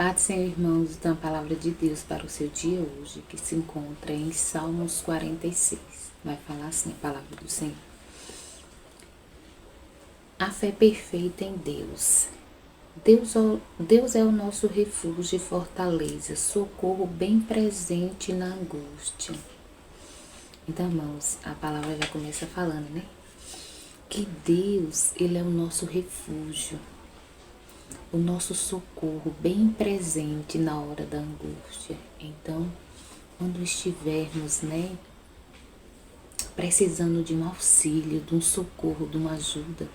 Paz do Senhor, irmãos, da palavra de Deus para o seu dia hoje, que se encontra em Salmos 46. Vai falar assim a palavra do Senhor. A fé perfeita em Deus. Deus é o nosso refúgio e fortaleza, socorro bem presente na angústia. Então, irmãos, a palavra já começa falando, né? Que Deus, Ele é o nosso refúgio, o nosso socorro bem presente na hora da angústia. Então, quando estivermos, né, precisando de um auxílio, de um socorro, de uma ajuda,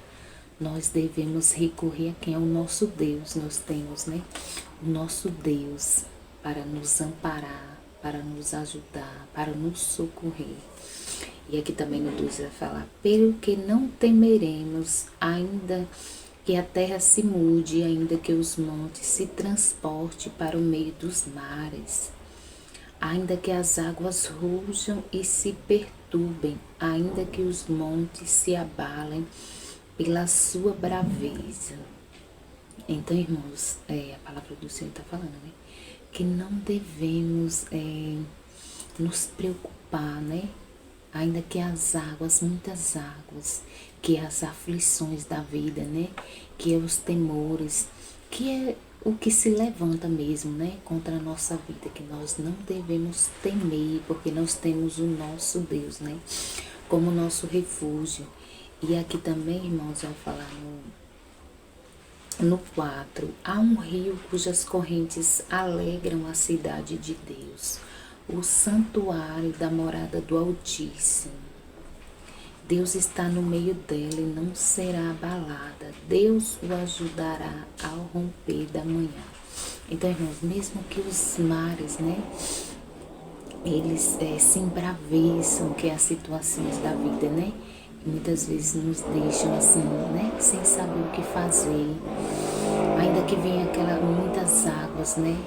nós devemos recorrer a quem é o nosso Deus. Nós temos, né, o nosso Deus para nos amparar, para nos ajudar, para nos socorrer. E aqui também no 12 vai falar, pelo que não temeremos, ainda que a terra se mude, ainda que os montes se transporte para o meio dos mares, ainda que as águas rujam e se perturbem, ainda que os montes se abalem pela sua braveza. Então, irmãos, a palavra do Senhor está falando, né? Que não devemos nos preocupar, né? Ainda que as águas, muitas águas, que as aflições da vida, né? Que é os temores, que é o que se levanta mesmo, né? Contra a nossa vida, que nós não devemos temer, porque nós temos o nosso Deus, né? Como nosso refúgio. E aqui também, irmãos, vai falar no 4, há um rio cujas correntes alegram a cidade de Deus, o santuário da morada do Altíssimo. Deus está no meio dela e não será abalada. Deus o ajudará ao romper da manhã. Então, irmãos, mesmo que os mares, né, eles se embraveçam, que é as situações da vida, né, muitas vezes nos deixam assim, né, sem saber o que fazer. Ainda que venha muitas águas, né,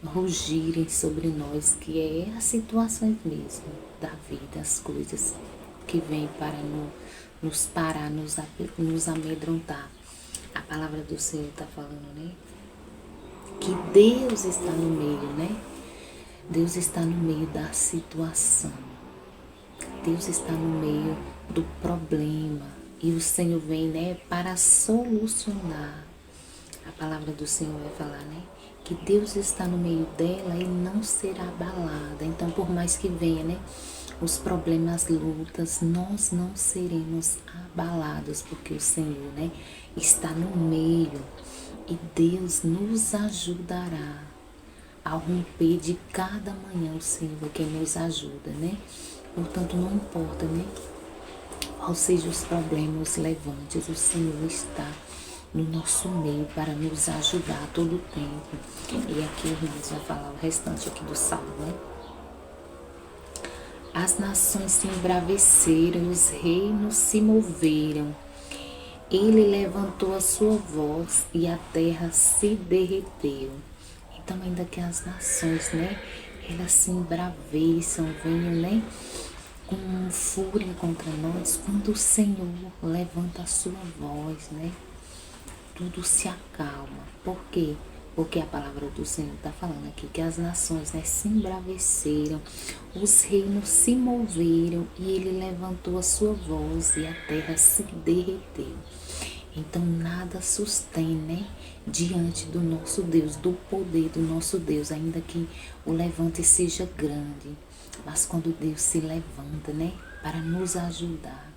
rugirem sobre nós, que é as situações mesmo da vida, as coisas que vêm para nos parar, nos amedrontar. A palavra do Senhor está falando, né, que Deus está no meio, né, Deus está no meio da situação, Deus está no meio do problema e o Senhor vem, né, para solucionar. A palavra do Senhor vai falar, né, que Deus está no meio dela e não será abalada. Então, por mais que venha, né, os problemas, lutas, nós não seremos abalados, porque o Senhor, né, está no meio e Deus nos ajudará ao romper de cada manhã. O Senhor é quem nos ajuda, né? Portanto, não importa, né, qual sejam os problemas, levantes, o Senhor está no nosso meio para nos ajudar a todo o tempo. E aqui, irmãos, vai falar o restante aqui do Salmo, né? As nações se embraveceram, os reinos se moveram. Ele levantou a sua voz e a terra se derreteu. Então, ainda que as nações, né, elas se embraveçam, venham, né, com fúria contra nós, quando o Senhor levanta a sua voz, né, tudo se acalma. Por quê? Porque a palavra do Senhor está falando aqui que as nações, né, se embraveceram, os reinos se moveram e ele levantou a sua voz e a terra se derreteu. Então nada sustém, né, diante do nosso Deus, do poder do nosso Deus, ainda que o levante seja grande. Mas quando Deus se levanta, né, para nos ajudar,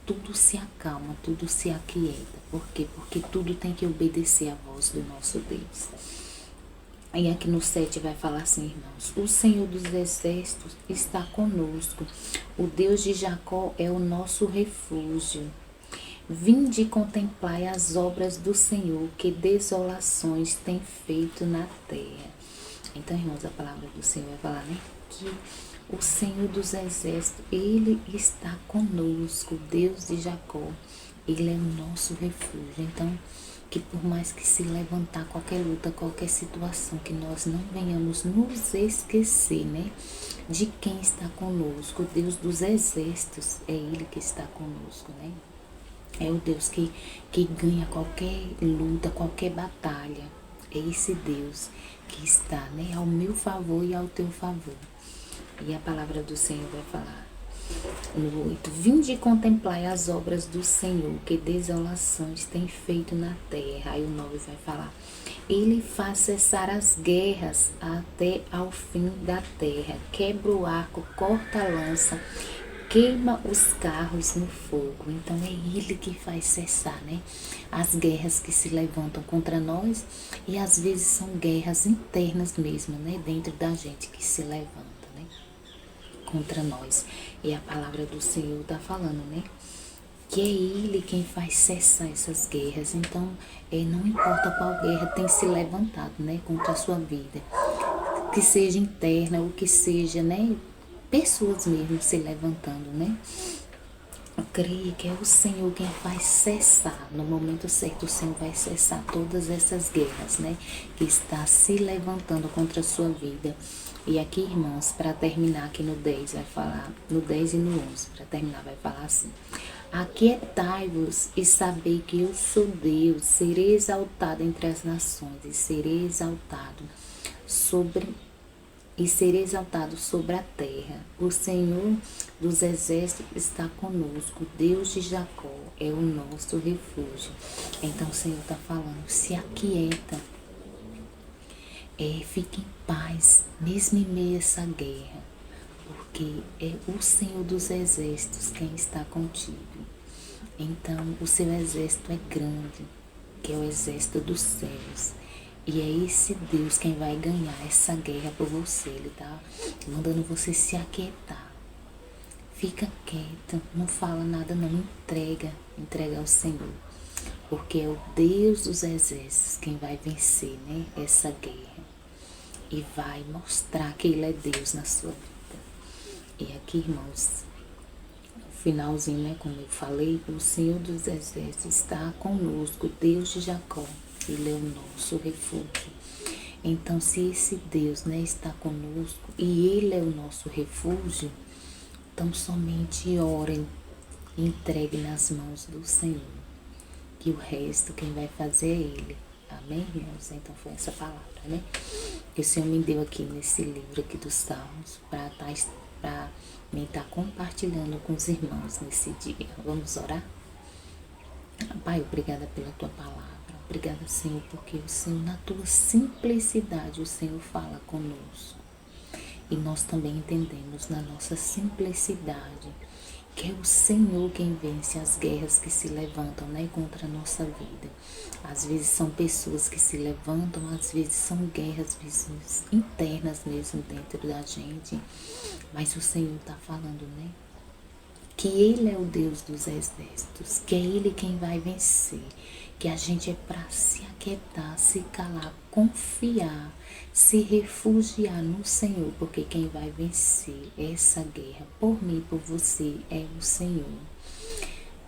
tudo se acalma, tudo se aquieta. Por quê? Porque tudo tem que obedecer à voz do nosso Deus. Aí aqui no 7 vai falar assim, irmãos, o Senhor dos exércitos está conosco, o Deus de Jacó é o nosso refúgio. Vinde e contemplai as obras do Senhor, que desolações tem feito na terra. Então, irmãos, a palavra do Senhor vai falar, né, que o Senhor dos exércitos, Ele está conosco, Deus de Jacó, Ele é o nosso refúgio. Então, que por mais que se levantar qualquer luta, qualquer situação, que nós não venhamos nos esquecer, né, de quem está conosco. O Deus dos exércitos, é Ele que está conosco, né. É o Deus que ganha qualquer luta, qualquer batalha. É esse Deus que está, né, ao meu favor e ao teu favor. E a palavra do Senhor vai falar no 8: vinde e contemplai as obras do Senhor, que desolações tem feito na terra. Aí o 9 vai falar: ele faz cessar as guerras até ao fim da terra, quebra o arco, corta a lança, queima os carros no fogo. Então é ele que faz cessar, né, as guerras que se levantam contra nós, e às vezes são guerras internas mesmo, né, dentro da gente que se levanta, né, contra nós. E a palavra do Senhor está falando, né, que é ele quem faz cessar essas guerras. Então, não importa qual guerra tem se levantado, né, contra a sua vida, que seja interna ou que seja, né, pessoas mesmo se levantando, né, eu creio que é o Senhor quem vai cessar, no momento certo o Senhor vai cessar todas essas guerras, né, que está se levantando contra a sua vida. E aqui, irmãos, para terminar aqui no 10, vai falar, no 10 e no 11, para terminar vai falar assim: aquietai-vos e sabei que eu sou Deus, serei exaltado entre as nações e serei exaltado sobre a terra. O Senhor dos exércitos está conosco, Deus de Jacó é o nosso refúgio. Então o Senhor está falando: se aquieta, fique em paz, mesmo em meio a essa guerra, porque é o Senhor dos exércitos quem está contigo. Então o seu exército é grande, que é o exército dos céus. E é esse Deus quem vai ganhar essa guerra por você. Ele está mandando você se aquietar. Fica quieto, não fala nada não, entrega ao Senhor. Porque é o Deus dos exércitos quem vai vencer, né, essa guerra. E vai mostrar que Ele é Deus na sua vida. E aqui, irmãos, no finalzinho, né, como eu falei, o Senhor dos exércitos está conosco, Deus de Jacó. Ele é o nosso refúgio. Então, se esse Deus, né, está conosco e Ele é o nosso refúgio, então somente orem e entreguem nas mãos do Senhor, que o resto quem vai fazer é Ele. Amém, irmãos? Então foi essa palavra, né, que o Senhor me deu aqui nesse livro aqui dos Salmos, para me estar compartilhando com os irmãos nesse dia. Vamos orar? Pai, obrigada pela Tua palavra. Obrigada, Senhor, porque o Senhor, na Tua simplicidade, o Senhor fala conosco. E nós também entendemos na nossa simplicidade que é o Senhor quem vence as guerras que se levantam, né, contra a nossa vida. Às vezes são pessoas que se levantam, às vezes são guerras internas mesmo dentro da gente. Mas o Senhor está falando, né, que Ele é o Deus dos exércitos, que é Ele quem vai vencer, que a gente é para se aquietar, se calar, confiar, se refugiar no Senhor, porque quem vai vencer essa guerra por mim, por você, é o Senhor.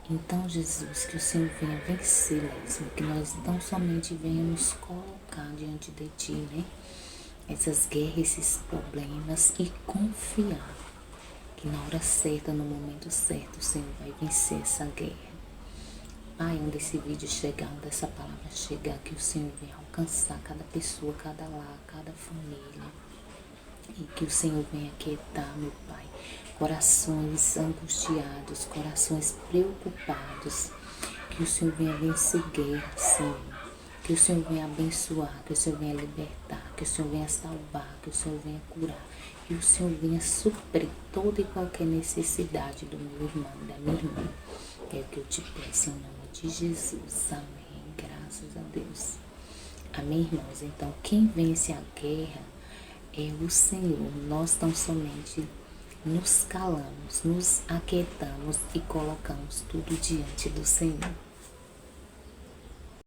Então, Jesus, que o Senhor venha vencer mesmo, que nós não somente venhamos colocar diante de Ti, né, essas guerras, esses problemas, e confiar que na hora certa, no momento certo, o Senhor vai vencer essa guerra. Pai, onde esse vídeo chegar, onde essa palavra chegar, que o Senhor venha alcançar cada pessoa, cada lar, cada família. E que o Senhor venha aquietar, meu Pai, corações angustiados, corações preocupados. Que o Senhor venha vencer guerra, Senhor. Que o Senhor venha abençoar, que o Senhor venha libertar, que o Senhor venha salvar, que o Senhor venha curar. Que o Senhor venha suprir toda e qualquer necessidade do meu irmão e da minha irmã. É o que eu te peço em nome de Jesus. Amém. Graças a Deus. Amém, irmãos? Então, quem vence a guerra é o Senhor. Nós tão somente nos calamos, nos aquietamos e colocamos tudo diante do Senhor.